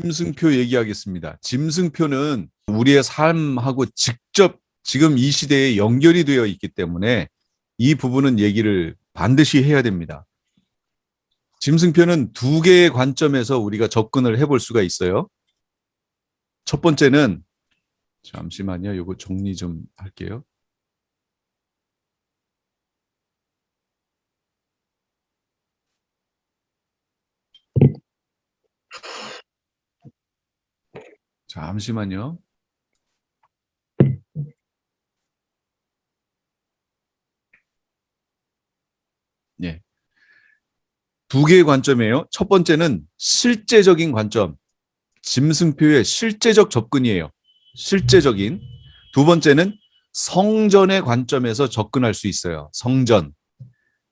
짐승표 얘기하겠습니다. 짐승표는 우리의 삶하고 직접 지금 이 시대에 연결이 되어 있기 때문에 이 부분은 얘기를 반드시 해야 됩니다. 짐승표는 두 개의 관점에서 우리가 접근을 해볼 수가 있어요. 첫 번째는, 잠시만요. 이거 정리 좀 할게요. 잠시만요. 예. 두 개의 관점이에요. 첫 번째는 실제적인 관점, 짐승표의 실제적 접근이에요. 실제적인. 두 번째는 성전의 관점에서 접근할 수 있어요. 성전.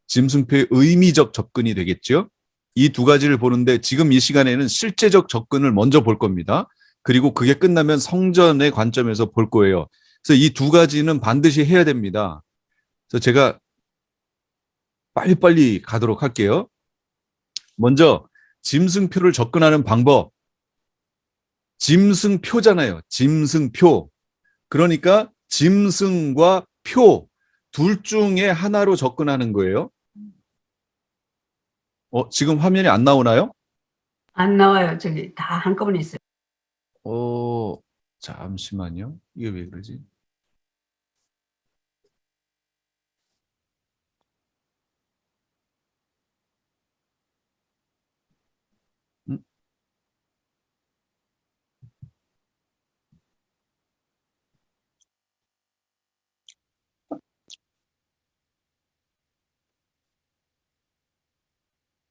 짐승표의 의미적 접근이 되겠죠. 이 두 가지를 보는데 지금 이 시간에는 실제적 접근을 먼저 볼 겁니다. 그리고 그게 끝나면 성전의 관점에서 볼 거예요. 그래서 이 두 가지는 반드시 해야 됩니다. 그래서 제가 빨리빨리 가도록 할게요. 먼저 짐승표를 접근하는 방법. 짐승표잖아요. 짐승표. 그러니까 짐승과 표 둘 중에 하나로 접근하는 거예요. 지금 화면이 안 나오나요? 안 나와요. 저기 다 한꺼번에 있어요. 잠시만요. 이게 왜 그러지? 음?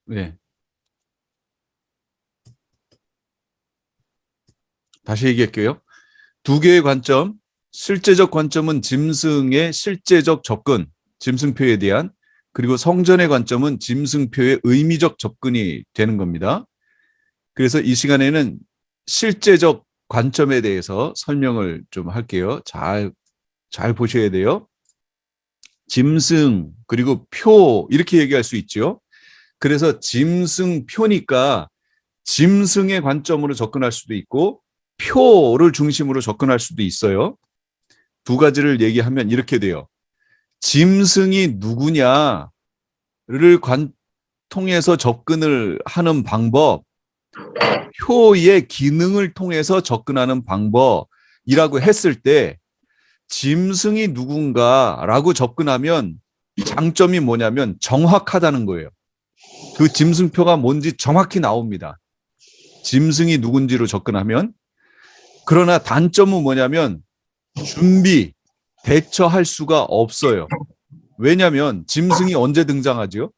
네. 다시 얘기할게요. 두 개의 관점. 실제적 관점은 짐승의 실제적 접근, 짐승표에 대한, 그리고 성전의 관점은 짐승표의 의미적 접근이 되는 겁니다. 그래서 이 시간에는 실제적 관점에 대해서 설명을 좀 할게요. 잘 보셔야 돼요. 짐승, 그리고 표, 이렇게 얘기할 수 있죠. 그래서 짐승표니까 짐승의 관점으로 접근할 수도 있고 표를 중심으로 접근할 수도 있어요. 두 가지를 얘기하면 이렇게 돼요. 짐승이 누구냐를 통해서 접근을 하는 방법, 표의 기능을 통해서 접근하는 방법이라고 했을 때 짐승이 누군가라고 접근하면 장점이 뭐냐면 정확하다는 거예요. 그 짐승표가 뭔지 정확히 나옵니다. 짐승이 누군지로 접근하면. 그러나 단점은 뭐냐면 준비, 대처할 수가 없어요. 왜냐하면 짐승이 언제 등장하죠?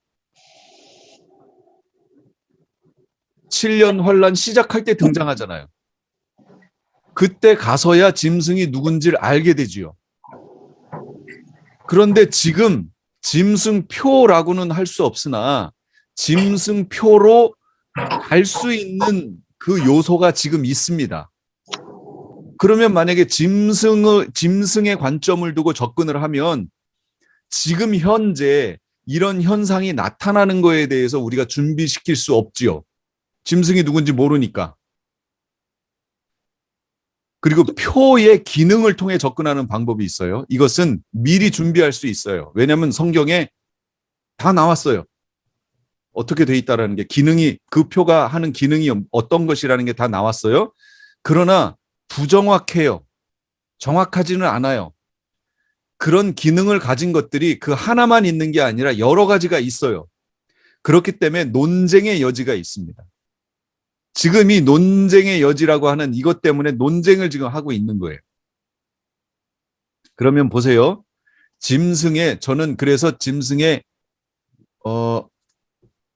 7년 환란 시작할 때 등장하잖아요. 그때 가서야 짐승이 누군지를 알게 되지요. 그런데 지금 짐승표라고는 할 수 없으나 짐승표로 갈 수 있는 그 요소가 지금 있습니다. 그러면 만약에 짐승의 관점을 두고 접근을 하면 지금 현재 이런 현상이 나타나는 거에 대해서 우리가 준비시킬 수 없지요. 짐승이 누군지 모르니까. 그리고 표의 기능을 통해 접근하는 방법이 있어요. 이것은 미리 준비할 수 있어요. 왜냐하면 성경에 다 나왔어요. 어떻게 돼 있다라는 게, 기능이, 그 표가 하는 기능이 어떤 것이라는 게 다 나왔어요. 그러나 부정확해요. 정확하지는 않아요. 그런 기능을 가진 것들이 그 하나만 있는 게 아니라 여러 가지가 있어요. 그렇기 때문에 논쟁의 여지가 있습니다. 지금 이 논쟁의 여지라고 하는 이것 때문에 논쟁을 지금 하고 있는 거예요. 그러면 보세요. 저는 그래서 짐승의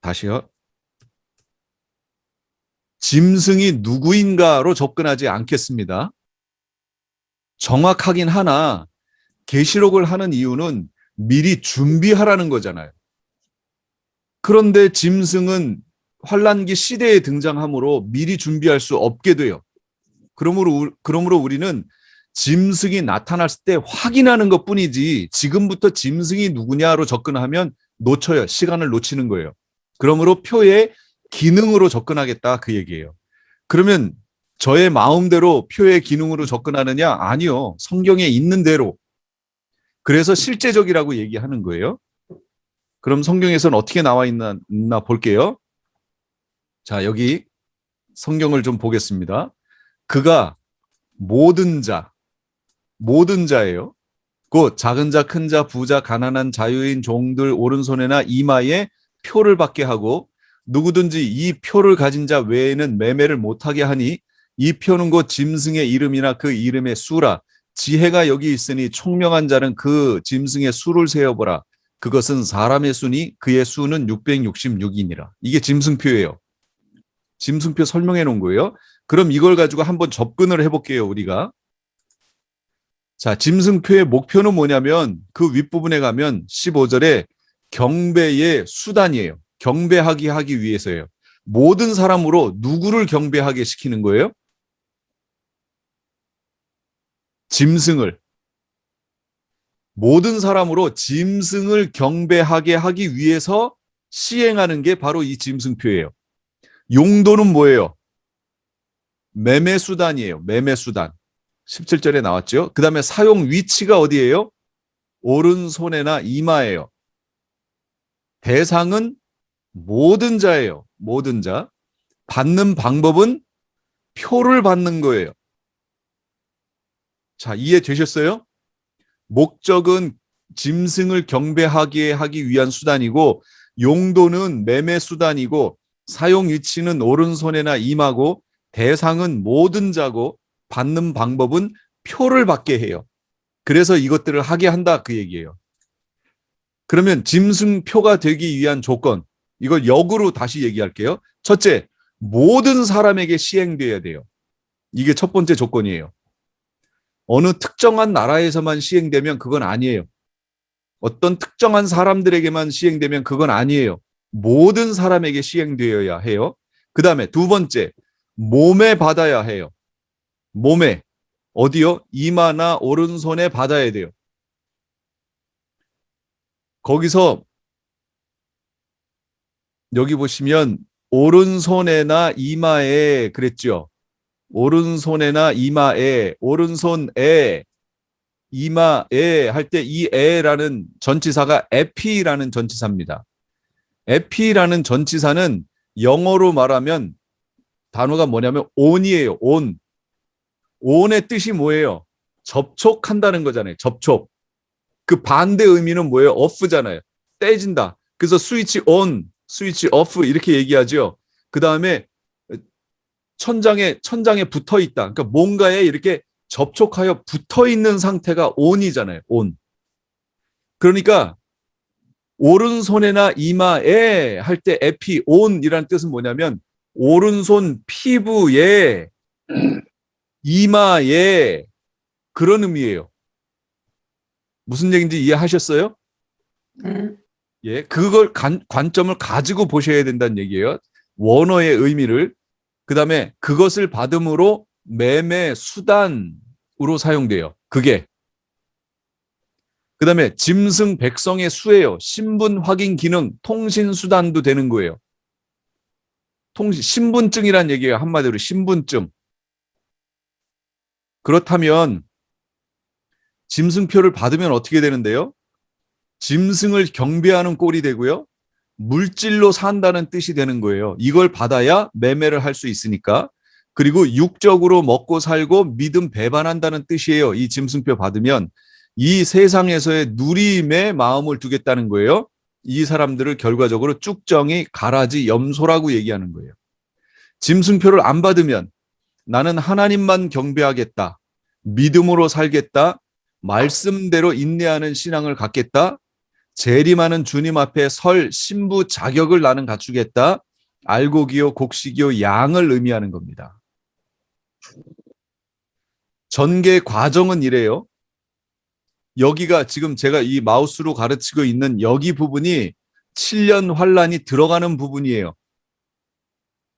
다시요. 짐승이 누구인가로 접근하지 않겠습니다. 정확하긴 하나 계시록을 하는 이유는 미리 준비하라는 거잖아요. 그런데 짐승은 환란기 시대에 등장하므로 미리 준비할 수 없게 돼요. 그러므로 우리는 짐승이 나타났을 때 확인하는 것뿐이지 지금부터 짐승이 누구냐로 접근하면 놓쳐요. 시간을 놓치는 거예요. 그러므로 표의 기능으로 접근하겠다, 그 얘기예요. 그러면 저의 마음대로 표의 기능으로 접근하느냐? 아니요. 성경에 있는 대로. 그래서 실제적이라고 얘기하는 거예요. 그럼 성경에서는 어떻게 나와 있나 볼게요. 자, 여기 성경을 좀 보겠습니다. 그가 모든 자예요. 곧 작은 자, 큰 자, 부자, 가난한 자유인 종들 오른손에나 이마에 표를 받게 하고 누구든지 이 표를 가진 자 외에는 매매를 못하게 하니 이 표는 곧 짐승의 이름이나 그 이름의 수라. 지혜가 여기 있으니 총명한 자는 그 짐승의 수를 세어보라. 그것은 사람의 수니 그의 수는 666이니라. 이게 짐승표예요. 짐승표 설명해 놓은 거예요. 그럼 이걸 가지고 한번 접근을 해볼게요, 우리가. 자, 짐승표의 목표는 뭐냐면 그 윗부분에 가면 15절에 경배의 수단이에요. 하기 위해서예요. 모든 사람으로 누구를 경배하게 시키는 거예요? 짐승을. 모든 사람으로 짐승을 경배하게 하기 위해서 시행하는 게 바로 이 짐승표예요. 용도는 뭐예요? 매매수단이에요. 매매수단. 17절에 나왔죠. 그 다음에 사용 위치가 어디예요? 오른손에나 이마예요. 대상은 모든 자예요. 모든 자. 받는 방법은 표를 받는 거예요. 자, 이해되셨어요? 목적은 짐승을 경배하게 하기 위한 수단이고 용도는 매매 수단이고 사용 위치는 오른손에나 이마고 대상은 모든 자고 받는 방법은 표를 받게 해요. 그래서 이것들을 하게 한다 그 얘기예요. 그러면 짐승표가 되기 위한 조건, 이걸 역으로 다시 얘기할게요. 첫째, 모든 사람에게 시행돼야 돼요. 이게 첫 번째 조건이에요. 어느 특정한 나라에서만 시행되면 그건 아니에요. 어떤 특정한 사람들에게만 시행되면 그건 아니에요. 모든 사람에게 시행되어야 해요. 그 다음에 두 번째, 몸에 받아야 해요. 몸에. 어디요? 이마나 오른손에 받아야 돼요. 거기서 여기 보시면 오른손에나 이마에 그랬죠. 오른손에나 이마에, 오른손에, 이마에 할 때 이 에라는 전치사가 에피라는 전치사입니다. 에피라는 전치사는 영어로 말하면 단어가 뭐냐면 on이에요. on. on의 뜻이 뭐예요? 접촉한다는 거잖아요. 접촉. 그 반대 의미는 뭐예요? off잖아요. 떼진다. 그래서 스위치 on, 스위치 off 이렇게 얘기하죠. 그 다음에 천장에 붙어 있다. 그러니까 뭔가에 이렇게 접촉하여 붙어 있는 상태가 on이잖아요. on. 그러니까 오른손에나 이마에 할 때 에피 on이라는 뜻은 뭐냐면 오른손 피부에 이마에 그런 의미예요. 무슨 얘기인지 이해하셨어요? 네. 예, 그걸 관점을 가지고 보셔야 된다는 얘기예요. 원어의 의미를. 그다음에 그것을 받음으로 매매 수단으로 사용돼요. 그게. 그다음에 짐승 백성의 수예요. 신분 확인 기능, 통신 수단도 되는 거예요. 신분증이란 얘기예요. 한마디로 신분증. 그렇다면 짐승표를 받으면 어떻게 되는데요? 짐승을 경배하는 꼴이 되고요. 물질로 산다는 뜻이 되는 거예요. 이걸 받아야 매매를 할 수 있으니까. 그리고 육적으로 먹고 살고 믿음 배반한다는 뜻이에요. 이 짐승표 받으면 이 세상에서의 누림에 마음을 두겠다는 거예요. 이 사람들을 결과적으로 쭉정이 가라지 염소라고 얘기하는 거예요. 짐승표를 안 받으면 나는 하나님만 경배하겠다. 믿음으로 살겠다. 말씀대로 인내하는 신앙을 갖겠다. 재림하는 주님 앞에 설 신부 자격을 나는 갖추겠다. 알곡이요 곡식이요 양을 의미하는 겁니다. 전개 과정은 이래요. 여기가 지금 제가 이 마우스로 가르치고 있는 여기 부분이 7년 환란이 들어가는 부분이에요.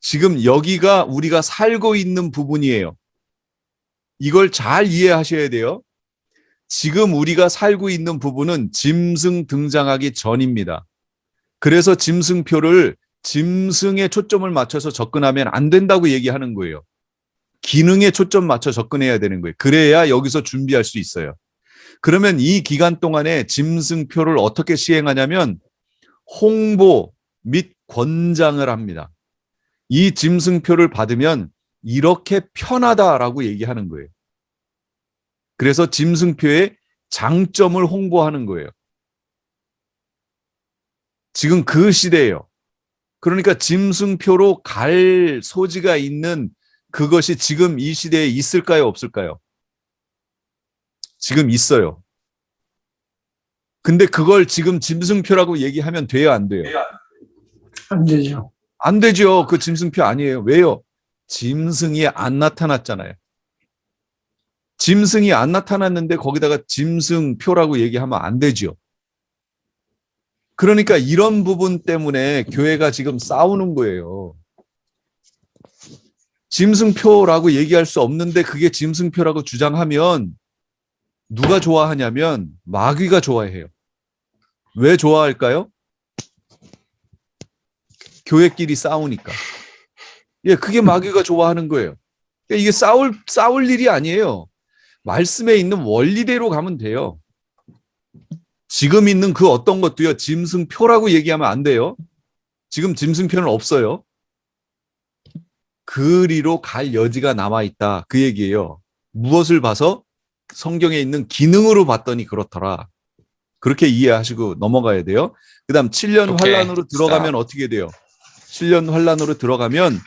지금 여기가 우리가 살고 있는 부분이에요. 이걸 잘 이해하셔야 돼요. 지금 우리가 살고 있는 부분은 짐승 등장하기 전입니다. 그래서 짐승표를 짐승에 초점을 맞춰서 접근하면 안 된다고 얘기하는 거예요. 기능에 초점 맞춰 접근해야 되는 거예요. 그래야 여기서 준비할 수 있어요. 그러면 이 기간 동안에 짐승표를 어떻게 시행하냐면 홍보 및 권장을 합니다. 이 짐승표를 받으면 이렇게 편하다라고 얘기하는 거예요. 그래서 짐승표의 장점을 홍보하는 거예요. 지금 그 시대예요. 그러니까 짐승표로 갈 소지가 있는 그것이 지금 이 시대에 있을까요, 없을까요? 지금 있어요. 근데 그걸 지금 짐승표라고 얘기하면 돼요, 안 돼요? 안 되죠. 안 되죠. 그 짐승표 아니에요. 왜요? 짐승이 안 나타났잖아요. 짐승이 안 나타났는데 거기다가 짐승표라고 얘기하면 안 되죠. 그러니까 이런 부분 때문에 교회가 지금 싸우는 거예요. 짐승표라고 얘기할 수 없는데 그게 짐승표라고 주장하면 누가 좋아하냐면 마귀가 좋아해요. 왜 좋아할까요? 교회끼리 싸우니까. 예, 그게 마귀가 좋아하는 거예요. 이게 싸울 일이 아니에요. 말씀에 있는 원리대로 가면 돼요. 지금 있는 그 어떤 것도요, 짐승표라고 얘기하면 안 돼요. 지금 짐승표는 없어요. 그리로 갈 여지가 남아있다. 그 얘기예요. 무엇을 봐서? 성경에 있는 기능으로 봤더니 그렇더라. 그렇게 이해하시고 넘어가야 돼요. 그 다음 7년 오케이. 환란으로 들어가면 어떻게 돼요? 7년 환란으로 들어가면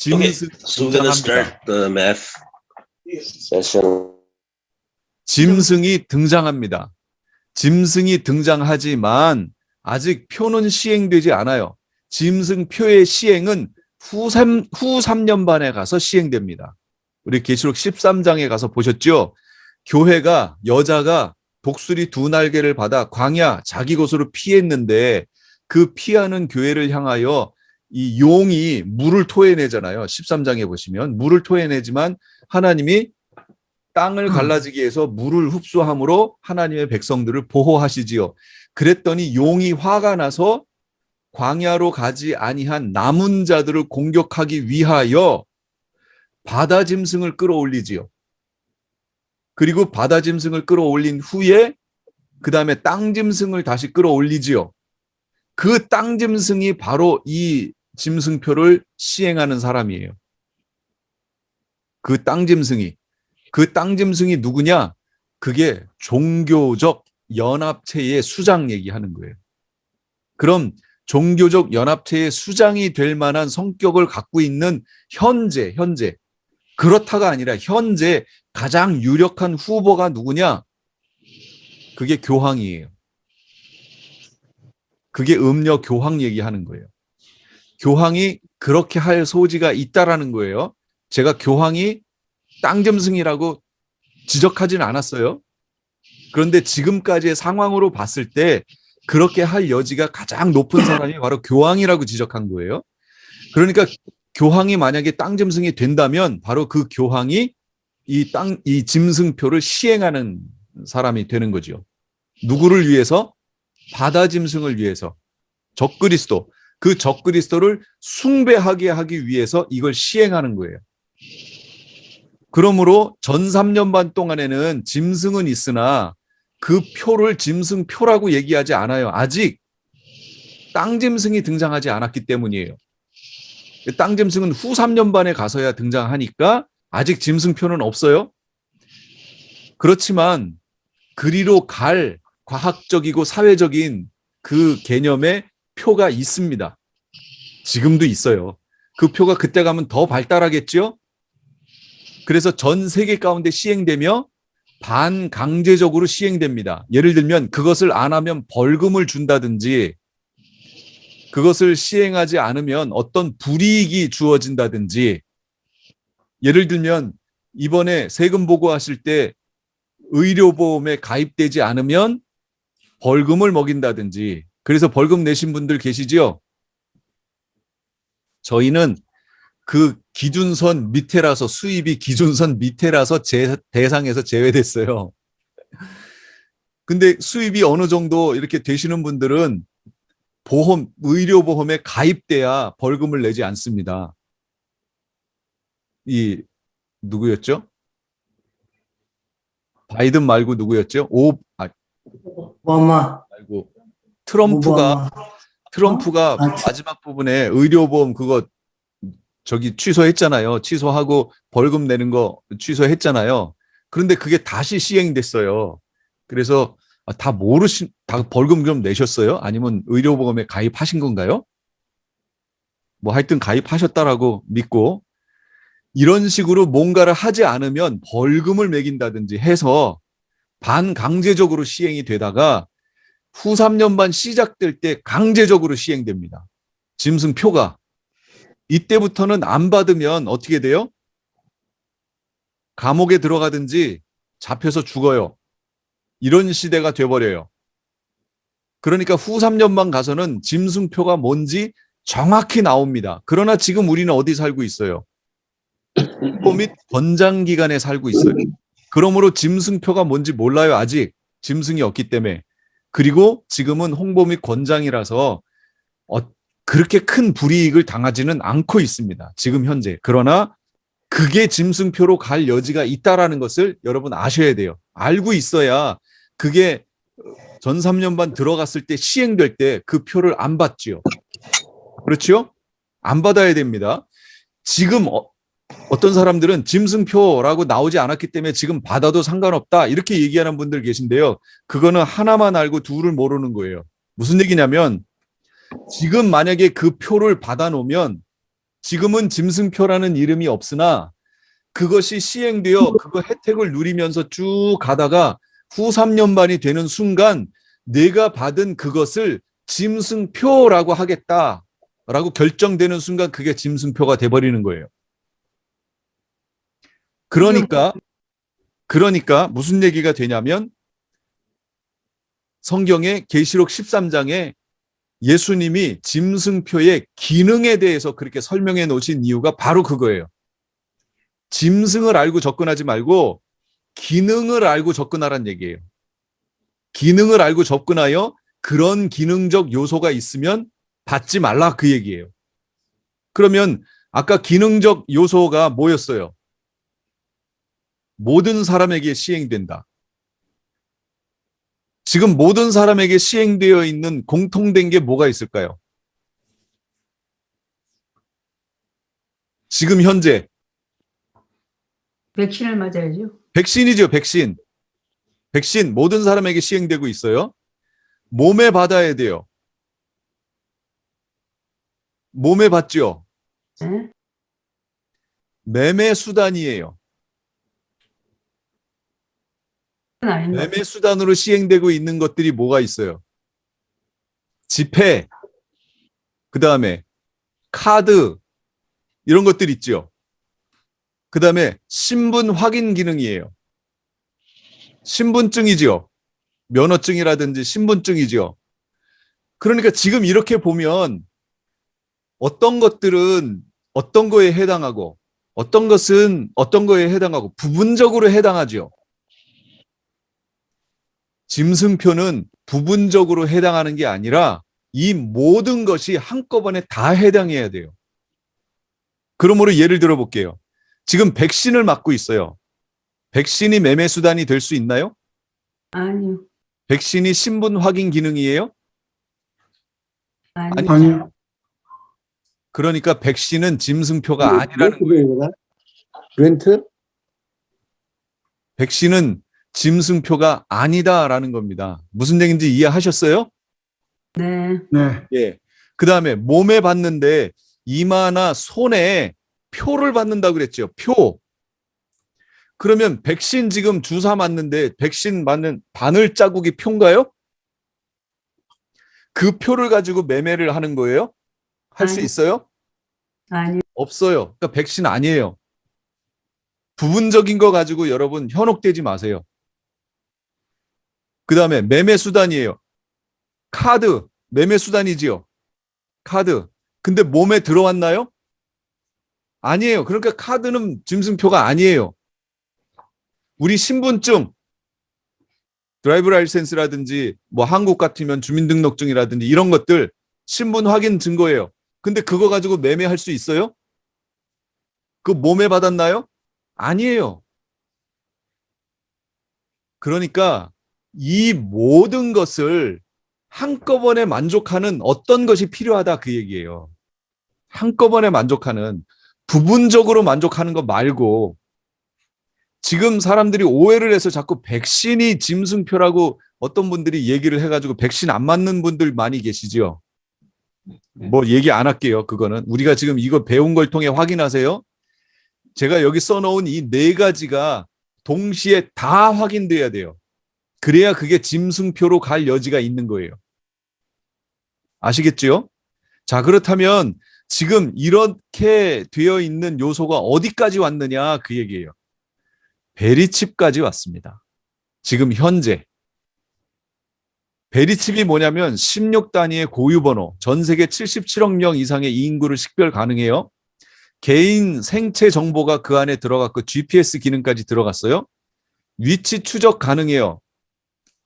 Okay, 짐승이 so we're gonna 등장합니다. start the math session. 짐승이 등장합니다. 짐승이 등장하지만 아직 표는 시행되지 않아요. 짐승표의 시행은 후 3년 반에 가서 시행됩니다. 우리 계시록 13장에 가서 보셨죠? 교회가 여자가 독수리 2날개를 받아 광야 자기 곳으로 피했는데 그 피하는 교회를 향하여 이 용이 물을 토해내잖아요. 13장에 보시면 물을 토해내지만 하나님이 땅을 갈라지게 해서 물을 흡수함으로 하나님의 백성들을 보호하시지요. 그랬더니 용이 화가 나서 광야로 가지 아니한 남은 자들을 공격하기 위하여 바다 짐승을 끌어올리지요. 그리고 바다 짐승을 끌어올린 후에 그 다음에 땅 짐승을 다시 끌어올리지요. 그 땅 짐승이 바로 이 짐승표를 시행하는 사람이에요. 그 땅 짐승이. 그 땅 짐승이 누구냐? 그게 종교적 연합체의 수장 얘기하는 거예요. 그럼 종교적 연합체의 수장이 될 만한 성격을 갖고 있는 현재 그렇다가 아니라 현재 가장 유력한 후보가 누구냐? 그게 교황이에요. 그게 음녀 교황 얘기하는 거예요. 교황이 그렇게 할 소지가 있다라는 거예요. 제가 교황이 땅 짐승이라고 지적하진 않았어요. 그런데 지금까지의 상황으로 봤을 때 그렇게 할 여지가 가장 높은 사람이 바로 교황이라고 지적한 거예요. 그러니까 교황이 만약에 땅 짐승이 된다면 바로 그 교황이 이 짐승표를 시행하는 사람이 되는 거죠. 누구를 위해서? 바다 짐승을 위해서. 적그리스도. 그 적그리스도를 숭배하게 하기 위해서 이걸 시행하는 거예요. 그러므로 전 3년 반 동안에는 짐승은 있으나 그 표를 짐승표라고 얘기하지 않아요. 아직 땅 짐승이 등장하지 않았기 때문이에요. 땅 짐승은 후 3년 반에 가서야 등장하니까 아직 짐승표는 없어요. 그렇지만 그리로 갈 과학적이고 사회적인 그 개념의 표가 있습니다. 지금도 있어요. 그 표가 그때 가면 더 발달하겠죠? 그래서 전 세계 가운데 시행되며 반강제적으로 시행됩니다. 예를 들면 그것을 안 하면 벌금을 준다든지 그것을 시행하지 않으면 어떤 불이익이 주어진다든지 예를 들면 이번에 세금 보고하실 때 의료보험에 가입되지 않으면 벌금을 먹인다든지 그래서 벌금 내신 분들 계시죠? 저희는 그 기준선 밑에라서 수입이 기준선 밑에라서 대상에서 제외됐어요. 근데 수입이 어느 정도 이렇게 되시는 분들은 의료보험에 가입돼야 벌금을 내지 않습니다. 이 누구였죠? 바이든 말고 누구였죠? 오바마. 말고 트럼프가 오바마. 아, 마지막 부분에 의료보험 그거 저기 취소했잖아요. 취소하고 벌금 내는 거 취소했잖아요. 그런데 그게 다시 시행됐어요. 그래서 다 벌금 좀 내셨어요? 아니면 의료보험에 가입하신 건가요? 뭐 하여튼 가입하셨다라고 믿고 이런 식으로 뭔가를 하지 않으면 벌금을 매긴다든지 해서 반강제적으로 시행이 되다가 후 3년 반 시작될 때 강제적으로 시행됩니다. 짐승표가. 이때부터는 안 받으면 어떻게 돼요? 감옥에 들어가든지 잡혀서 죽어요. 이런 시대가 돼버려요. 그러니까 후 3년만 가서는 짐승표가 뭔지 정확히 나옵니다. 그러나 지금 우리는 어디 살고 있어요? 홍보 및 권장기관에 살고 있어요. 그러므로 짐승표가 뭔지 몰라요. 아직 짐승이 없기 때문에. 그리고 지금은 홍보 및 권장이라서 그렇게 큰 불이익을 당하지는 않고 있습니다. 지금 현재. 그러나 그게 짐승표로 갈 여지가 있다라는 것을 여러분 아셔야 돼요. 알고 있어야 그게 전 3년 반 들어갔을 때 시행될 때 그 표를 안 받지요. 그렇죠? 안 받아야 됩니다. 지금 어떤 사람들은 짐승표라고 나오지 않았기 때문에 지금 받아도 상관없다 이렇게 얘기하는 분들 계신데요. 그거는 하나만 알고 둘을 모르는 거예요. 무슨 얘기냐면 지금 만약에 그 표를 받아놓으면 지금은 짐승표라는 이름이 없으나 그것이 시행되어 그거 혜택을 누리면서 쭉 가다가 후 3년 반이 되는 순간 내가 받은 그것을 짐승표라고 하겠다라고 결정되는 순간 그게 짐승표가 돼버리는 거예요. 그러니까 무슨 얘기가 되냐면 성경의 계시록 13장에 예수님이 짐승표의 기능에 대해서 그렇게 설명해 놓으신 이유가 바로 그거예요. 짐승을 알고 접근하지 말고 기능을 알고 접근하라는 얘기예요. 기능을 알고 접근하여 그런 기능적 요소가 있으면 받지 말라 그 얘기예요. 그러면 아까 기능적 요소가 뭐였어요? 모든 사람에게 시행된다. 지금 모든 사람에게 시행되어 있는 공통된 게 뭐가 있을까요? 지금 현재 백신을 맞아야죠. 백신이죠, 백신. 백신 모든 사람에게 시행되고 있어요. 몸에 받아야 돼요. 몸에 받죠. 네? 매매 수단이에요. 그건 아닌가. 매매 수단으로 시행되고 있는 것들이 뭐가 있어요? 지폐, 그 다음에 카드, 이런 것들 있죠. 그 다음에 신분 확인 기능이에요. 신분증이죠. 면허증이라든지 신분증이죠. 그러니까 지금 이렇게 보면 어떤 것들은 어떤 거에 해당하고 어떤 것은 어떤 거에 해당하고 부분적으로 해당하죠. 짐승표는 부분적으로 해당하는 게 아니라 이 모든 것이 한꺼번에 다 해당해야 돼요. 그러므로 예를 들어 볼게요. 지금 백신을 맞고 있어요. 백신이 매매 수단이 될 수 있나요? 아니요. 백신이 신분 확인 기능이에요? 아니요. 아니요. 그러니까 백신은 짐승표가 아니라는 거예요. 렌트? 백신은 짐승표가 아니다라는 겁니다. 무슨 얘기인지 이해하셨어요? 네. 네. 예. 그 다음에 몸에 받는데 이마나 손에 표를 받는다고 그랬죠. 표. 그러면 백신 지금 주사 맞는데 백신 맞는 바늘 자국이 표인가요? 그 표를 가지고 매매를 하는 거예요? 할 수 아니. 있어요? 아니요. 없어요. 그러니까 백신 아니에요. 부분적인 거 가지고 여러분 현혹되지 마세요. 그 다음에 매매 수단이에요. 카드, 매매 수단이지요. 카드. 근데 몸에 들어왔나요? 아니에요. 그러니까 카드는 짐승표가 아니에요. 우리 신분증, 드라이브 라이센스라든지 뭐 한국 같으면 주민등록증이라든지 이런 것들 신분 확인 증거예요. 근데 그거 가지고 매매할 수 있어요? 그 몸에 받았나요? 아니에요. 그러니까 이 모든 것을 한꺼번에 만족하는 어떤 것이 필요하다 그 얘기예요. 한꺼번에 만족하는, 부분적으로 만족하는 거 말고, 지금 사람들이 오해를 해서 자꾸 백신이 짐승표라고 어떤 분들이 얘기를 해가지고 백신 안 맞는 분들 많이 계시죠. 뭐 얘기 안 할게요. 그거는 우리가 지금 이거 배운 걸 통해 확인하세요. 제가 여기 써놓은 이 네 가지가 동시에 다 확인돼야 돼요. 그래야 그게 짐승표로 갈 여지가 있는 거예요. 아시겠죠? 자, 그렇다면 지금 이렇게 되어 있는 요소가 어디까지 왔느냐 그 얘기예요. 베리칩까지 왔습니다. 지금 현재. 베리칩이 뭐냐면 16단위의 고유번호, 전 세계 77억 명 이상의 이 인구를 식별 가능해요. 개인 생체 정보가 그 안에 들어갔고 GPS 기능까지 들어갔어요. 위치 추적 가능해요.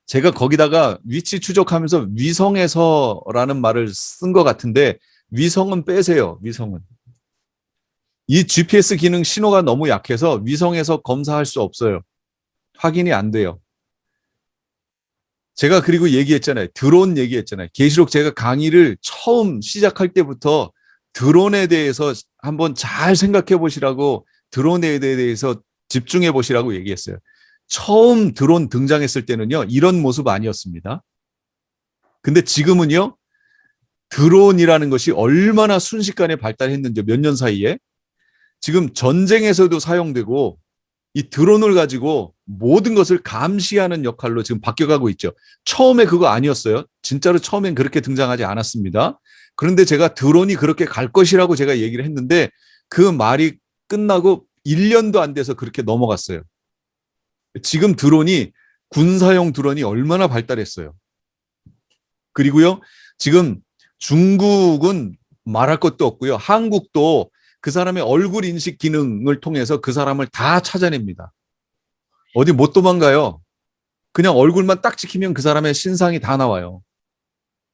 제가 거기다가 위치 추적하면서 위성에서라는 말을 쓴 것 같은데 위성은 빼세요. 위성은. 이 GPS 기능 신호가 너무 약해서 위성에서 검사할 수 없어요. 확인이 안 돼요. 제가 그리고 얘기했잖아요. 드론 얘기했잖아요. 계시록 제가 강의를 처음 시작할 때부터 드론에 대해서 한번 잘 생각해 보시라고, 드론에 대해서 집중해 보시라고 얘기했어요. 처음 드론 등장했을 때는요, 이런 모습 아니었습니다. 근데 지금은요, 드론이라는 것이 얼마나 순식간에 발달했는지, 몇 년 사이에. 지금 전쟁에서도 사용되고, 이 드론을 가지고 모든 것을 감시하는 역할로 지금 바뀌어가고 있죠. 처음에 그거 아니었어요. 진짜로 처음엔 그렇게 등장하지 않았습니다. 그런데 제가 드론이 그렇게 갈 것이라고 제가 얘기를 했는데 그 말이 끝나고 1년도 안 돼서 그렇게 넘어갔어요. 지금 드론이, 군사용 드론이 얼마나 발달했어요. 그리고요, 지금 중국은 말할 것도 없고요. 한국도 그 사람의 얼굴 인식 기능을 통해서 그 사람을 다 찾아냅니다. 어디 못 도망가요. 그냥 얼굴만 딱 찍히면 그 사람의 신상이 다 나와요.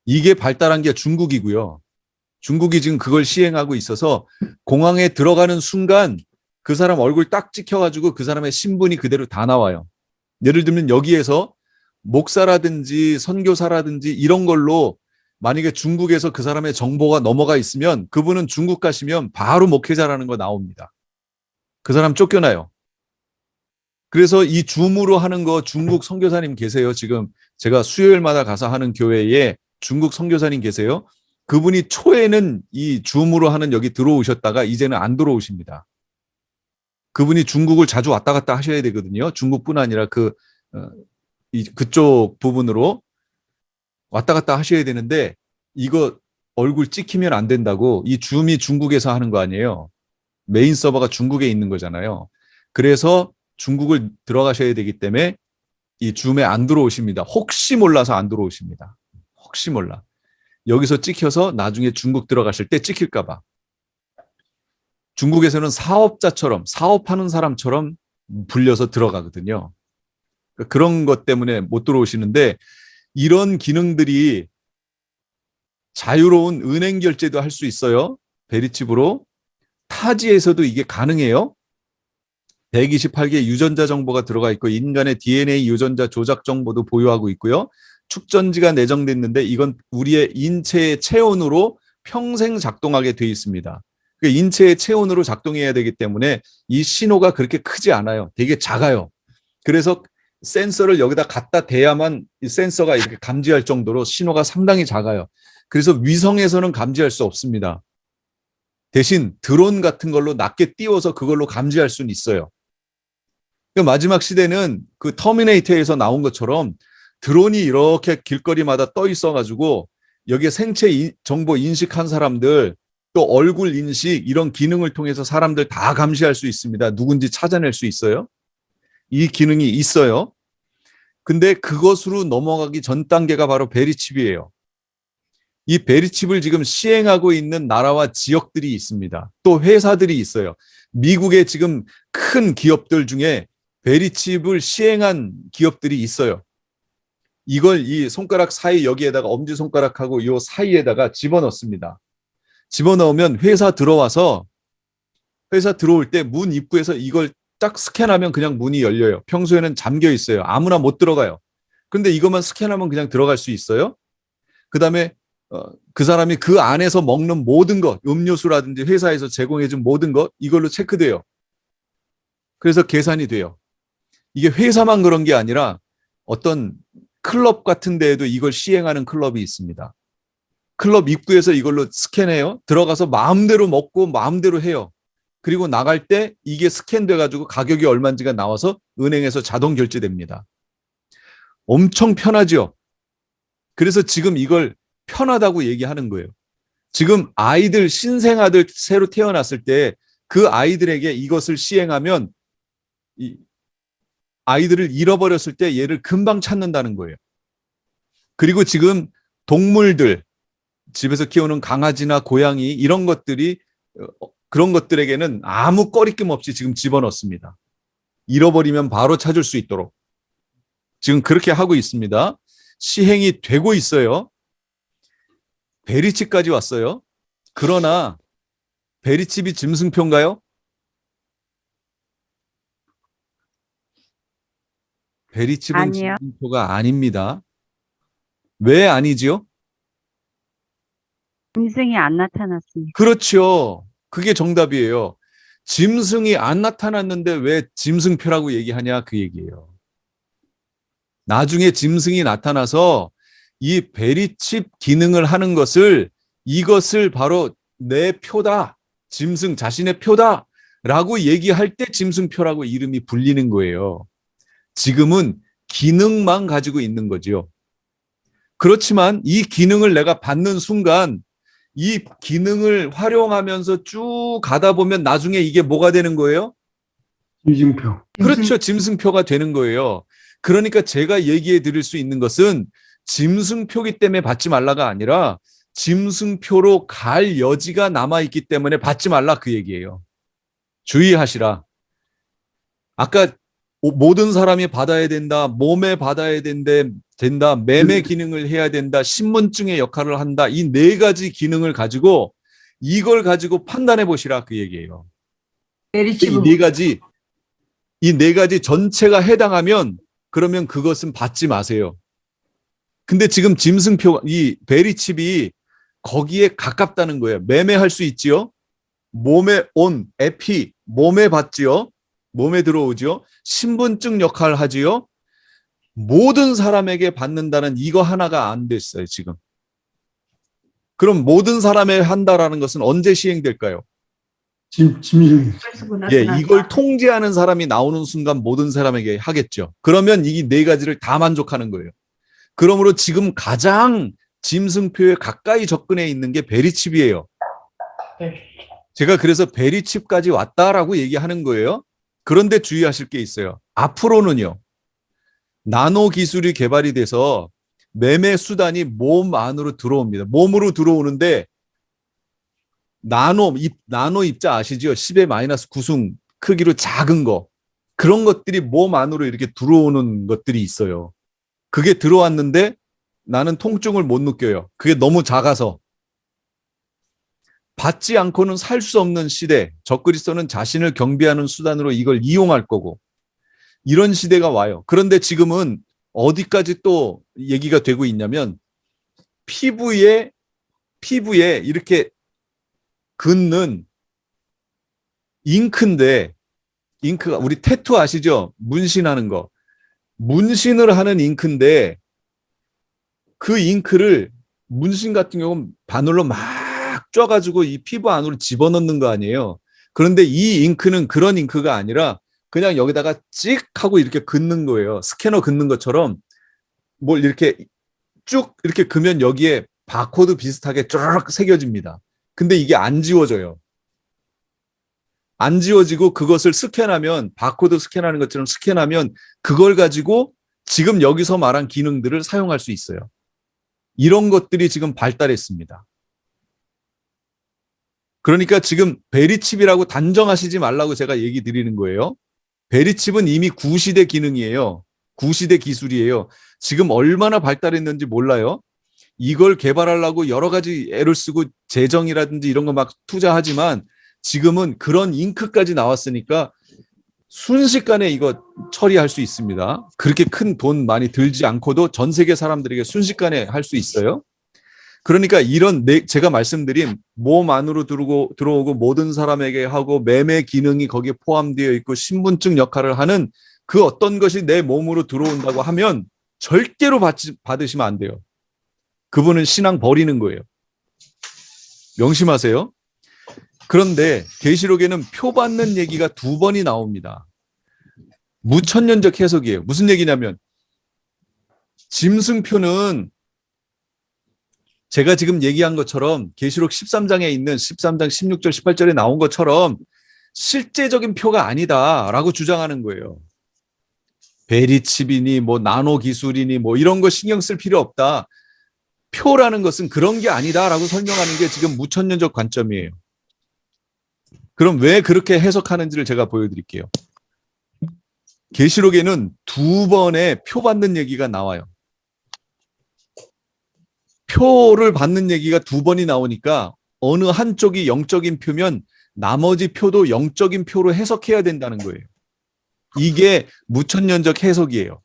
이게 발달한 게 중국이고요. 중국이 지금 그걸 시행하고 있어서 공항에 들어가는 순간 그 사람 얼굴 딱 찍혀가지고 그 사람의 신분이 그대로 다 나와요. 예를 들면 여기에서 목사라든지 선교사라든지 이런 걸로 만약에 중국에서 그 사람의 정보가 넘어가 있으면 그분은 중국 가시면 바로 목회자라는 거 나옵니다. 그 사람 쫓겨나요. 그래서 이 줌으로 하는 거, 중국 선교사님 계세요. 지금 제가 수요일마다 가서 하는 교회에 중국 선교사님 계세요. 그분이 초에는 이 줌으로 하는 여기 들어오셨다가 이제는 안 들어오십니다. 그분이 중국을 자주 왔다 갔다 하셔야 되거든요. 중국뿐 아니라 그쪽 부분으로 왔다 갔다 하셔야 되는데 이거 얼굴 찍히면 안 된다고, 이 줌이 중국에서 하는 거 아니에요. 메인 서버가 중국에 있는 거잖아요. 그래서 중국을 들어가셔야 되기 때문에 이 줌에 안 들어오십니다. 혹시 몰라서 안 들어오십니다. 혹시 몰라. 여기서 찍혀서 나중에 중국 들어가실 때 찍힐까 봐. 중국에서는 사업자처럼, 사업하는 사람처럼 불려서 들어가거든요. 그런 것 때문에 못 들어오시는데 이런 기능들이 자유로운 은행 결제도 할 수 있어요. 베리칩으로. 타지에서도 이게 가능해요. 128개 유전자 정보가 들어가 있고 인간의 DNA 유전자 조작 정보도 보유하고 있고요. 축전지가 내정됐는데 이건 우리의 인체의 체온으로 평생 작동하게 되어 있습니다. 인체의 체온으로 작동해야 되기 때문에 이 신호가 그렇게 크지 않아요. 되게 작아요. 그래서 센서를 여기다 갖다 대야만 이 센서가 이렇게 감지할 정도로 신호가 상당히 작아요. 그래서 위성에서는 감지할 수 없습니다. 대신 드론 같은 걸로 낮게 띄워서 그걸로 감지할 수는 있어요. 마지막 시대는 그 터미네이터에서 나온 것처럼 드론이 이렇게 길거리마다 떠 있어가지고 여기에 생체 정보 인식한 사람들, 또 얼굴 인식, 이런 기능을 통해서 사람들 다 감시할 수 있습니다. 누군지 찾아낼 수 있어요. 이 기능이 있어요. 근데 그것으로 넘어가기 전 단계가 바로 베리칩이에요. 이 베리칩을 지금 시행하고 있는 나라와 지역들이 있습니다. 또 회사들이 있어요. 미국의 지금 큰 기업들 중에 베리칩을 시행한 기업들이 있어요. 이걸 이 손가락 사이 여기에다가 엄지손가락하고 요 사이에다가 집어넣습니다. 집어넣으면 회사 들어와서 회사 들어올 때 문 입구에서 이걸 딱 스캔하면 그냥 문이 열려요. 평소에는 잠겨 있어요. 아무나 못 들어가요. 근데 이것만 스캔하면 그냥 들어갈 수 있어요. 그다음에 그 사람이 그 안에서 먹는 모든 것, 음료수라든지 회사에서 제공해준 모든 것 이걸로 체크돼요. 그래서 계산이 돼요. 이게 회사만 그런 게 아니라 어떤 클럽 같은 데에도 이걸 시행하는 클럽이 있습니다. 클럽 입구에서 이걸로 스캔해요. 들어가서 마음대로 먹고 마음대로 해요. 그리고 나갈 때 이게 스캔돼 가지고 가격이 얼마인지가 나와서 은행에서 자동 결제됩니다. 엄청 편하죠. 그래서 지금 이걸 편하다고 얘기하는 거예요. 지금 아이들, 신생아들 새로 태어났을 때 그 아이들에게 이것을 시행하면 이 아이들을 잃어버렸을 때 얘를 금방 찾는다는 거예요. 그리고 지금 동물들, 집에서 키우는 강아지나 고양이 이런 것들이 그런 것들에게는 아무 꺼리낌 없이 지금 집어넣습니다. 잃어버리면 바로 찾을 수 있도록. 지금 그렇게 하고 있습니다. 시행이 되고 있어요. 베리칩까지 왔어요. 그러나 베리칩이 짐승표인가요? 베리칩은 아니요. 짐승표가 아닙니다. 왜 아니지요? 짐승이 안 나타났습니다. 그렇죠. 그게 정답이에요. 짐승이 안 나타났는데 왜 짐승표라고 얘기하냐 그 얘기예요. 나중에 짐승이 나타나서 이 베리칩 기능을 하는 것을 이것을 바로 내 표다. 짐승 자신의 표다. 라고 얘기할 때 짐승표라고 이름이 불리는 거예요. 지금은 기능만 가지고 있는 거죠. 그렇지만 이 기능을 내가 받는 순간 이 기능을 활용하면서 쭉 가다 보면 나중에 이게 뭐가 되는 거예요? 짐승표. 그렇죠. 짐승표가 되는 거예요. 그러니까 제가 얘기해 드릴 수 있는 것은 짐승표기 때문에 받지 말라가 아니라 짐승표로 갈 여지가 남아있기 때문에 받지 말라 그 얘기예요. 주의하시라. 아까 모든 사람이 받아야 된다, 몸에 받아야 된다, 매매 기능을 해야 된다, 신분증의 역할을 한다. 이 네 가지 기능을 가지고 이걸 가지고 판단해 보시라 그 얘기예요. 베리칩은 이 네 가지 전체가 해당하면 그러면 그것은 받지 마세요. 근데 지금 짐승표, 이 베리칩이 거기에 가깝다는 거예요. 매매할 수 있지요. 몸에 온, 에피, 몸에 받지요. 몸에 들어오지요. 신분증 역할을 하지요. 모든 사람에게 받는다는 이거 하나가 안 됐어요, 지금. 그럼 모든 사람에게 한다라는 것은 언제 시행될까요? 짐승. 예, 이걸 통제하는 사람이 나오는 순간 모든 사람에게 하겠죠. 그러면 이 네 가지를 다 만족하는 거예요. 그러므로 지금 가장 짐승표에 가까이 접근해 있는 게 베리칩이에요. 제가 그래서 베리칩까지 왔다라고 얘기하는 거예요. 그런데 주의하실 게 있어요. 앞으로는요. 나노 기술이 개발이 돼서 매매 수단이 몸 안으로 들어옵니다. 몸으로 들어오는데 나노 입자 아시죠? 10의 마이너스 9승 크기로 작은 거. 그런 것들이 몸 안으로 이렇게 들어오는 것들이 있어요. 그게 들어왔는데 나는 통증을 못 느껴요. 그게 너무 작아서. 받지 않고는 살 수 없는 시대. 적그리스도는 자신을 경비하는 수단으로 이걸 이용할 거고. 이런 시대가 와요. 그런데 지금은 어디까지 또 얘기가 되고 있냐면 피부에 이렇게 긋는 잉크인데 잉크가 우리 태투 아시죠? 문신하는 거. 문신을 하는 잉크인데 그 잉크를 문신 같은 경우는 바늘로 막 쪄가지고 이 피부 안으로 집어넣는 거 아니에요. 그런데 이 잉크는 그런 잉크가 아니라 그냥 여기다가 찍 하고 이렇게 긋는 거예요. 스캐너 긋는 것처럼 뭘 이렇게 쭉 이렇게 그면 여기에 바코드 비슷하게 쫙 새겨집니다. 근데 이게 안 지워져요. 안 지워지고 그것을 스캔하면 바코드 스캔하는 것처럼 스캔하면 그걸 가지고 지금 여기서 말한 기능들을 사용할 수 있어요. 이런 것들이 지금 발달했습니다. 그러니까 지금 베리칩이라고 단정하시지 말라고 제가 얘기 드리는 거예요. 베리칩은 이미 구시대 기능이에요. 구시대 기술이에요. 지금 얼마나 발달했는지 몰라요. 이걸 개발하려고 여러 가지 애를 쓰고 재정이라든지 이런 거 막 투자하지만 지금은 그런 잉크까지 나왔으니까 순식간에 이거 처리할 수 있습니다. 그렇게 큰 돈 많이 들지 않고도 전 세계 사람들에게 순식간에 할 수 있어요. 그러니까 이런 제가 말씀드린 몸 안으로 들어오고 모든 사람에게 하고 매매 기능이 거기에 포함되어 있고 신분증 역할을 하는 그 어떤 것이 내 몸으로 들어온다고 하면 절대로 받으시면 안 돼요. 그분은 신앙 버리는 거예요. 명심하세요. 그런데 계시록에는 표 받는 얘기가 2번이 나옵니다. 무천년적 해석이에요. 무슨 얘기냐면 짐승표는 제가 지금 얘기한 것처럼 계시록 13장에 있는 13장 16절 18절에 나온 것처럼 실제적인 표가 아니다라고 주장하는 거예요. 베리칩이니 뭐 나노 기술이니 뭐 이런 거 신경 쓸 필요 없다. 표라는 것은 그런 게 아니다라고 설명하는 게 지금 무천년적 관점이에요. 그럼 왜 그렇게 해석하는지를 제가 보여드릴게요. 계시록에는 2번의 표 받는 얘기가 나와요. 표를 받는 얘기가 2번이 나오니까 어느 한쪽이 영적인 표면 나머지 표도 영적인 표로 해석해야 된다는 거예요. 이게 무천년적 해석이에요.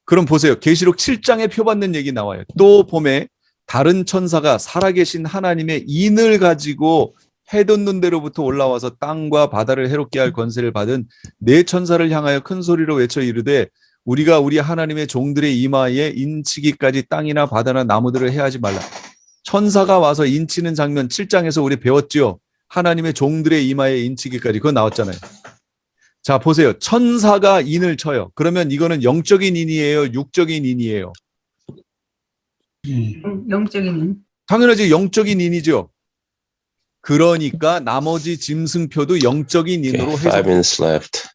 그럼 보세요. 계시록 7장에 표 받는 얘기 나와요. 또 봄에 다른 천사가 살아계신 하나님의 인을 가지고 해 돋는 데로부터 올라와서 땅과 바다를 해롭게 할 권세를 받은 네 천사를 향하여 큰 소리로 외쳐 이르되 우리가 우리 하나님의 종들의 이마에 인치기까지 땅이나 바다나 나무들을 해하지 말라. 천사가 와서 인치는 장면 7장에서 우리 배웠죠. 하나님의 종들의 이마에 인치기까지. 그거 나왔잖아요. 자, 보세요. 천사가 인을 쳐요. 그러면 이거는 영적인 인이에요? 육적인 인이에요? 영적인 당연하지. 영적인 인이죠. 그러니까 나머지 짐승표도 영적인 인으로 Okay, 5 해석. minutes left.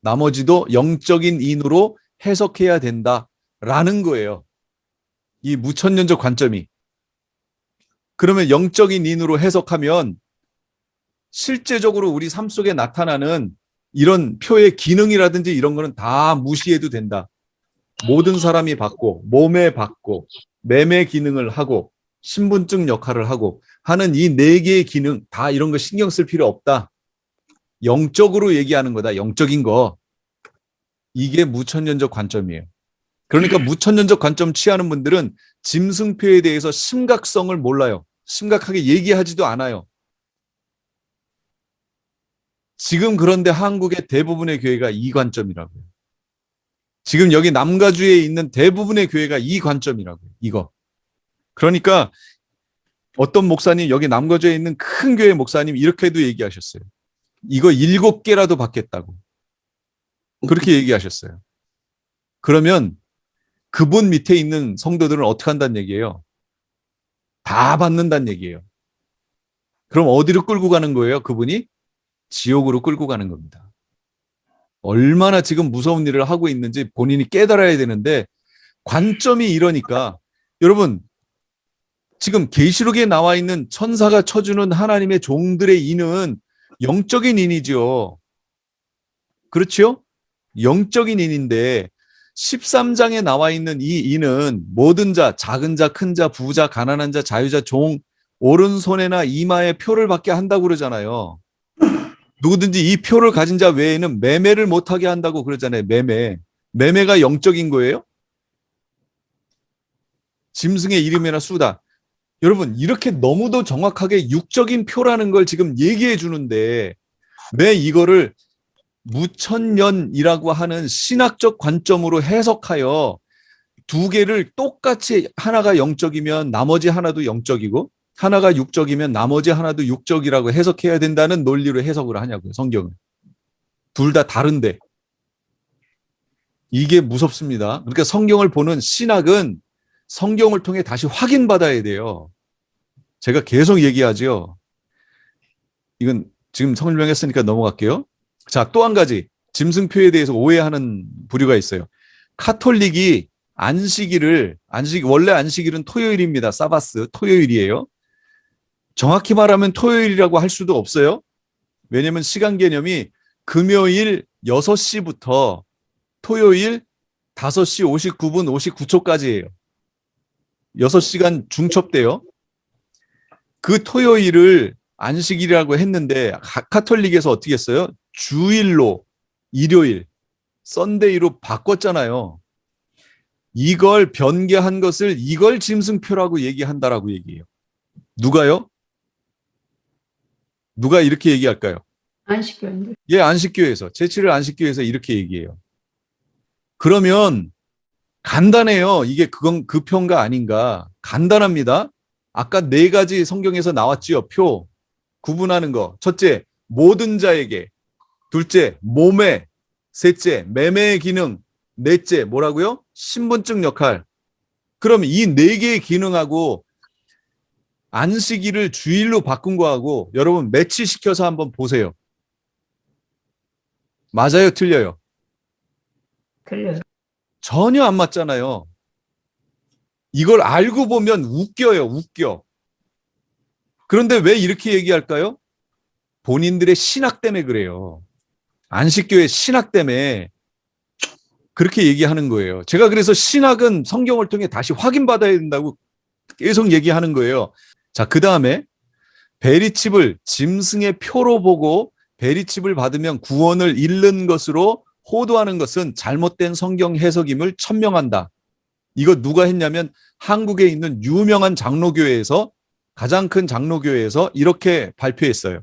나머지도 영적인 인으로 해석해야 된다라는 거예요. 이 무천년적 관점이. 그러면 영적인 인으로 해석하면 실제적으로 우리 삶 속에 나타나는 이런 표의 기능이라든지 이런 거는 다 무시해도 된다. 모든 사람이 받고 몸에 받고 매매 기능을 하고 신분증 역할을 하고 하는 이 4개의 기능 다 이런 거 신경 쓸 필요 없다. 영적으로 얘기하는 거다. 영적인 거. 이게 무천년적 관점이에요. 그러니까 무천년적 관점 취하는 분들은 짐승표에 대해서 심각성을 몰라요. 심각하게 얘기하지도 않아요. 지금 그런데 한국의 대부분의 교회가 이 관점이라고요. 지금 여기 남가주에 있는 대부분의 교회가 이 관점이라고요. 이거. 그러니까 어떤 목사님, 여기 남가주에 있는 큰 교회 목사님 이렇게도 얘기하셨어요. 이거 7개라도 받겠다고. 그렇게 얘기하셨어요. 그러면 그분 밑에 있는 성도들은 어떻게 한다는 얘기예요? 다 받는다는 얘기예요. 그럼 어디로 끌고 가는 거예요? 그분이? 지옥으로 끌고 가는 겁니다. 얼마나 지금 무서운 일을 하고 있는지 본인이 깨달아야 되는데 관점이 이러니까 여러분 지금 계시록에 나와 있는 천사가 쳐주는 하나님의 종들의 인은 영적인 인이죠. 그렇죠? 영적인 인인데 13장에 나와 있는 이 인은 모든 자, 작은 자, 큰 자, 부자, 가난한 자, 자유자, 종, 오른손에나 이마에 표를 받게 한다고 그러잖아요. 누구든지 이 표를 가진 자 외에는 매매를 못하게 한다고 그러잖아요. 매매가 영적인 거예요? 짐승의 이름이나 수다. 여러분 이렇게 너무도 정확하게 육적인 표라는 걸 지금 얘기해 주는데 왜 이거를 무천년이라고 하는 신학적 관점으로 해석하여 2개를 똑같이 하나가 영적이면 나머지 하나도 영적이고 하나가 육적이면 나머지 하나도 육적이라고 해석해야 된다는 논리로 해석을 하냐고요. 성경은. 둘 다 다른데. 이게 무섭습니다. 그러니까 성경을 보는 신학은 성경을 통해 다시 확인받아야 돼요. 제가 계속 얘기하죠. 이건 지금 설명했으니까 넘어갈게요. 자, 또 한 가지 짐승표에 대해서 오해하는 부류가 있어요. 카톨릭이 원래 안식일은 토요일입니다. 사바스, 토요일이에요. 정확히 말하면 토요일이라고 할 수도 없어요. 왜냐하면 시간 개념이 금요일, 6시부터 토요일 5시 59분 59초까지예요. 6시간 중첩돼요. 그 토요일을 안식일이라고 했는데 카톨릭에서 어떻게 했어요? 주일로, 일요일, 썬데이로 바꿨잖아요. 이걸 변개한 것을 이걸 짐승표라고 얘기한다라고 얘기해요. 누가요? 누가 이렇게 얘기할까요? 안식교인데. 예, 안식교에서, 제7일 안식교에서 이렇게 얘기해요. 그러면 간단해요. 이게 그건 그 표가 아닌가. 간단합니다. 아까 4가지 성경에서 나왔지요. 표, 구분하는 거. 첫째, 모든 자에게. 둘째, 몸에. 셋째, 매매의 기능. 넷째, 뭐라고요? 신분증 역할. 그럼 이 4개의 기능하고 안식일을 주일로 바꾼 거하고 여러분 매치시켜서 한번 보세요. 맞아요, 틀려요? 틀려요. 전혀 안 맞잖아요. 이걸 알고 보면 웃겨요, 웃겨. 그런데 왜 이렇게 얘기할까요? 본인들의 신학 때문에 그래요. 안식교의 신학 때문에 그렇게 얘기하는 거예요. 제가 그래서 신학은 성경을 통해 다시 확인받아야 된다고 계속 얘기하는 거예요. 자, 그 다음에 베리칩을 짐승의 표로 보고 베리칩을 받으면 구원을 잃는 것으로 호도하는 것은 잘못된 성경 해석임을 천명한다. 이거 누가 했냐면 한국에 있는 유명한 장로교회에서, 가장 큰 장로교회에서 이렇게 발표했어요.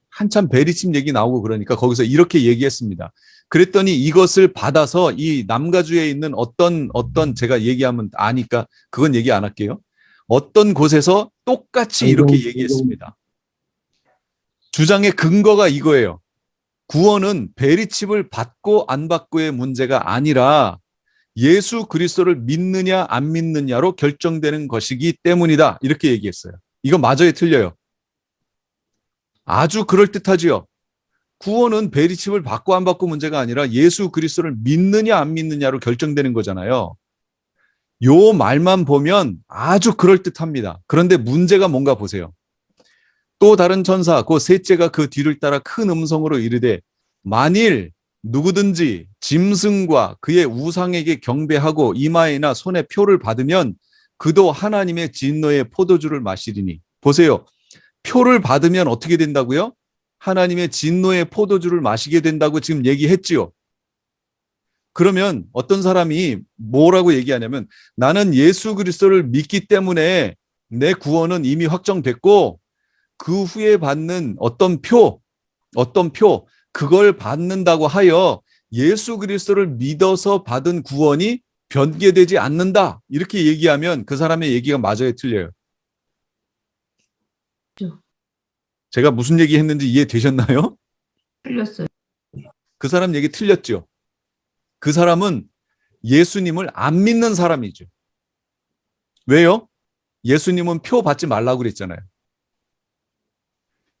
한참 베리칩 얘기 나오고 그러니까 거기서 이렇게 얘기했습니다. 그랬더니 이것을 받아서 이 남가주에 있는 어떤 제가 얘기하면 아니까 그건 얘기 안 할게요. 어떤 곳에서 똑같이 이렇게 얘기했습니다. 주장의 근거가 이거예요. 구원은 베리칩을 받고 안 받고의 문제가 아니라 예수 그리스도를 믿느냐 안 믿느냐로 결정되는 것이기 때문이다. 이렇게 얘기했어요. 이거 맞아요, 틀려요? 아주 그럴듯하지요. 구원은 베리칩을 받고 안 받고 문제가 아니라 예수 그리스도를 믿느냐 안 믿느냐로 결정되는 거잖아요. 요 말만 보면 아주 그럴듯합니다. 그런데 문제가 뭔가 보세요. 또 다른 천사 그 셋째가 그 뒤를 따라 큰 음성으로 이르되 만일 누구든지 짐승과 그의 우상에게 경배하고 이마에나 손에 표를 받으면 그도 하나님의 진노의 포도주를 마시리니. 보세요. 표를 받으면 어떻게 된다고요? 하나님의 진노의 포도주를 마시게 된다고 지금 얘기했지요. 그러면 어떤 사람이 뭐라고 얘기하냐면 나는 예수 그리스도를 믿기 때문에 내 구원은 이미 확정됐고 그 후에 받는 어떤 표, 그걸 받는다고 하여 예수 그리스도를 믿어서 받은 구원이 변개되지 않는다. 이렇게 얘기하면 그 사람의 얘기가 맞아요, 틀려요? 제가 무슨 얘기 했는지 이해되셨나요? 틀렸어요. 그 사람 얘기 틀렸죠. 그 사람은 예수님을 안 믿는 사람이죠. 왜요? 예수님은 표 받지 말라고 그랬잖아요.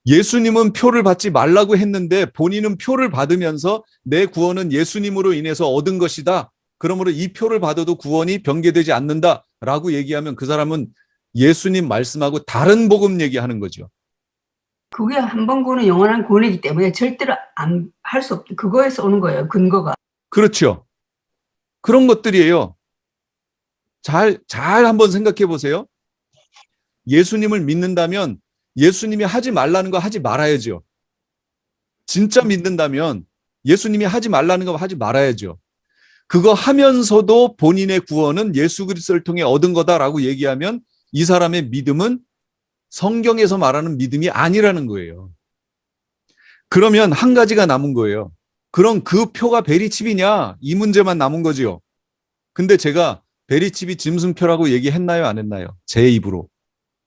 예수님은 표를 받지 말라고 했는데 본인은 표를 받으면서 내 구원은 예수님으로 인해서 얻은 것이다. 그러므로 이 표를 받아도 구원이 변개되지 않는다라고 얘기하면 그 사람은 예수님 말씀하고 다른 복음 얘기하는 거죠. 그게 한 번 구원은 영원한 구원이기 때문에 절대로 안 할 수 없죠. 그거에서 오는 거예요, 근거가. 그렇죠. 그런 것들이에요. 잘 한번 생각해 보세요. 예수님을 믿는다면 예수님이 하지 말라는 거 하지 말아야죠. 진짜 믿는다면 예수님이 하지 말라는 거 하지 말아야죠. 그거 하면서도 본인의 구원은 예수 그리스도를 통해 얻은 거다라고 얘기하면 이 사람의 믿음은 성경에서 말하는 믿음이 아니라는 거예요. 그러면 한 가지가 남은 거예요. 그럼 그 표가 베리칩이냐? 이 문제만 남은 거지요. 근데 제가 베리칩이 짐승표라고 얘기했나요? 안 했나요? 제 입으로.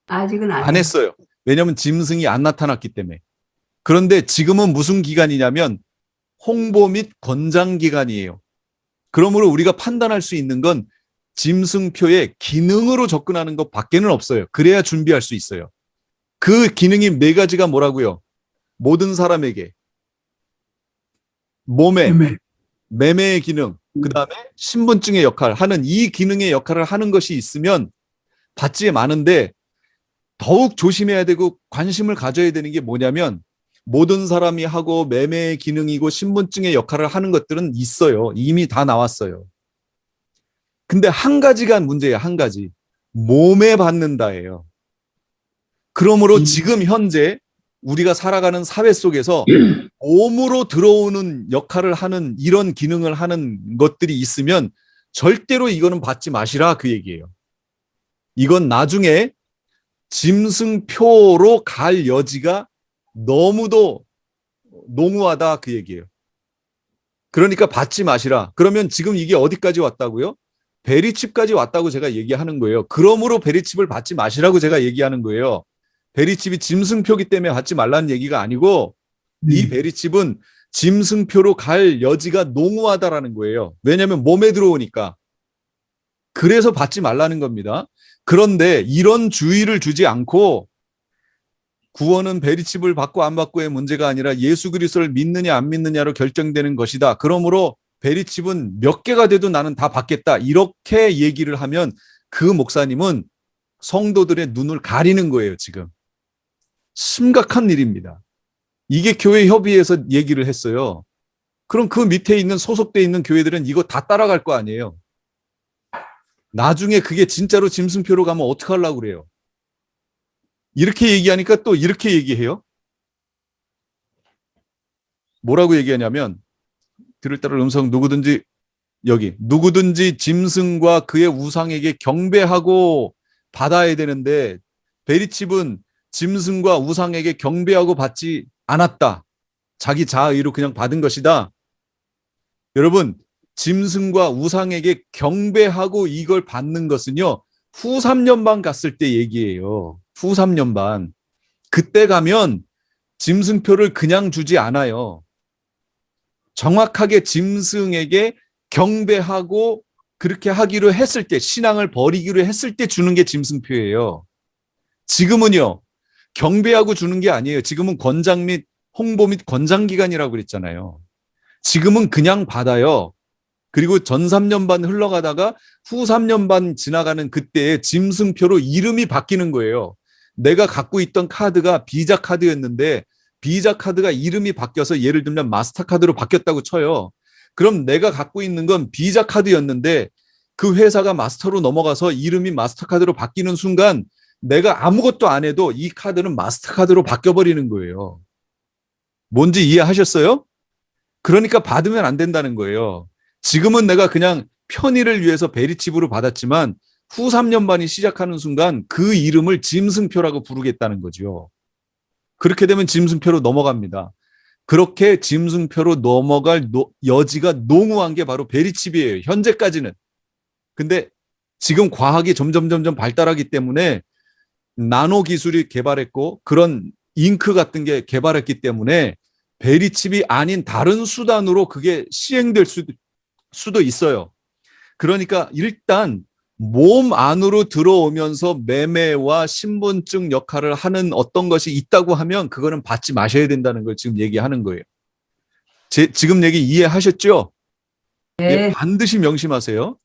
아직은 안 했어요. 왜냐하면 짐승이 안 나타났기 때문에. 그런데 지금은 무슨 기간이냐면 홍보 및 권장 기간이에요. 그러므로 우리가 판단할 수 있는 건 짐승표의 기능으로 접근하는 것 밖에는 없어요. 그래야 준비할 수 있어요. 그 기능이 4가지가 뭐라고요? 모든 사람에게, 몸에, 매매의 기능, 그 다음에 신분증의 역할 하는 이 기능의 역할을 하는 것이 있으면 받지 많은데 더욱 조심해야 되고 관심을 가져야 되는 게 뭐냐면 모든 사람이 하고 매매의 기능이고 신분증의 역할을 하는 것들은 있어요. 이미 다 나왔어요. 근데 한 가지가 문제예요. 한 가지. 몸에 받는다예요. 그러므로 지금 현재 우리가 살아가는 사회 속에서 몸으로 들어오는 역할을 하는 이런 기능을 하는 것들이 있으면 절대로 이거는 받지 마시라 그 얘기예요. 이건 나중에 짐승표로 갈 여지가 너무도 농후하다 그 얘기예요. 그러니까 받지 마시라. 그러면 지금 이게 어디까지 왔다고요? 베리칩까지 왔다고 제가 얘기하는 거예요. 그러므로 베리칩을 받지 마시라고 제가 얘기하는 거예요. 베리칩이 짐승표기 때문에 받지 말라는 얘기가 아니고 이 베리칩은 짐승표로 갈 여지가 농후하다라는 거예요. 왜냐하면 몸에 들어오니까. 그래서 받지 말라는 겁니다. 그런데 이런 주의를 주지 않고 구원은 베리칩을 받고 안 받고의 문제가 아니라 예수 그리스도를 믿느냐 안 믿느냐로 결정되는 것이다. 그러므로 베리칩은 몇 개가 돼도 나는 다 받겠다. 이렇게 얘기를 하면 그 목사님은 성도들의 눈을 가리는 거예요, 지금. 심각한 일입니다. 이게 교회 협의회에서 얘기를 했어요. 그럼 그 밑에 있는 소속돼 있는 교회들은 이거 다 따라갈 거 아니에요. 나중에 그게 진짜로 짐승표로 가면 어떡하려고 그래요. 이렇게 얘기하니까 또 이렇게 얘기해요. 뭐라고 얘기하냐면 들을 따를 음성 누구든지 짐승과 그의 우상에게 경배하고 받아야 되는데 베리칩은 짐승과 우상에게 경배하고 받지 않았다. 자기 자의로 그냥 받은 것이다. 여러분, 짐승과 우상에게 경배하고 이걸 받는 것은요. 후 3년반 갔을 때 얘기예요. 후 3년반. 그때 가면 짐승표를 그냥 주지 않아요. 정확하게 짐승에게 경배하고 그렇게 하기로 했을 때, 신앙을 버리기로 했을 때 주는 게 짐승표예요. 지금은요. 경배하고 주는 게 아니에요. 지금은 권장 및 홍보 및 권장기간이라고 그랬잖아요. 지금은 그냥 받아요. 그리고 전 3년 반 흘러가다가 후 3년 반 지나가는 그때에 짐승표로 이름이 바뀌는 거예요. 내가 갖고 있던 카드가 비자 카드였는데 비자 카드가 이름이 바뀌어서 예를 들면 마스터카드로 바뀌었다고 쳐요. 그럼 내가 갖고 있는 건 비자 카드였는데 그 회사가 마스터로 넘어가서 이름이 마스터카드로 바뀌는 순간 내가 아무것도 안 해도 이 카드는 마스터카드로 바뀌어버리는 거예요. 뭔지 이해하셨어요? 그러니까 받으면 안 된다는 거예요. 지금은 내가 그냥 편의를 위해서 베리칩으로 받았지만 후 3년 반이 시작하는 순간 그 이름을 짐승표라고 부르겠다는 거죠. 그렇게 되면 짐승표로 넘어갑니다. 그렇게 짐승표로 넘어갈 여지가 농후한 게 바로 베리칩이에요. 현재까지는. 근데 지금 과학이 점점 발달하기 때문에 나노 기술이 개발했고 그런 잉크 같은 게 개발했기 때문에 베리칩이 아닌 다른 수단으로 그게 시행될 수도 있어요. 그러니까 일단 몸 안으로 들어오면서 매매와 신분증 역할을 하는 어떤 것이 있다고 하면 그거는 받지 마셔야 된다는 걸 지금 얘기하는 거예요. 지금 얘기 이해하셨죠? 네. 예, 반드시 명심하세요.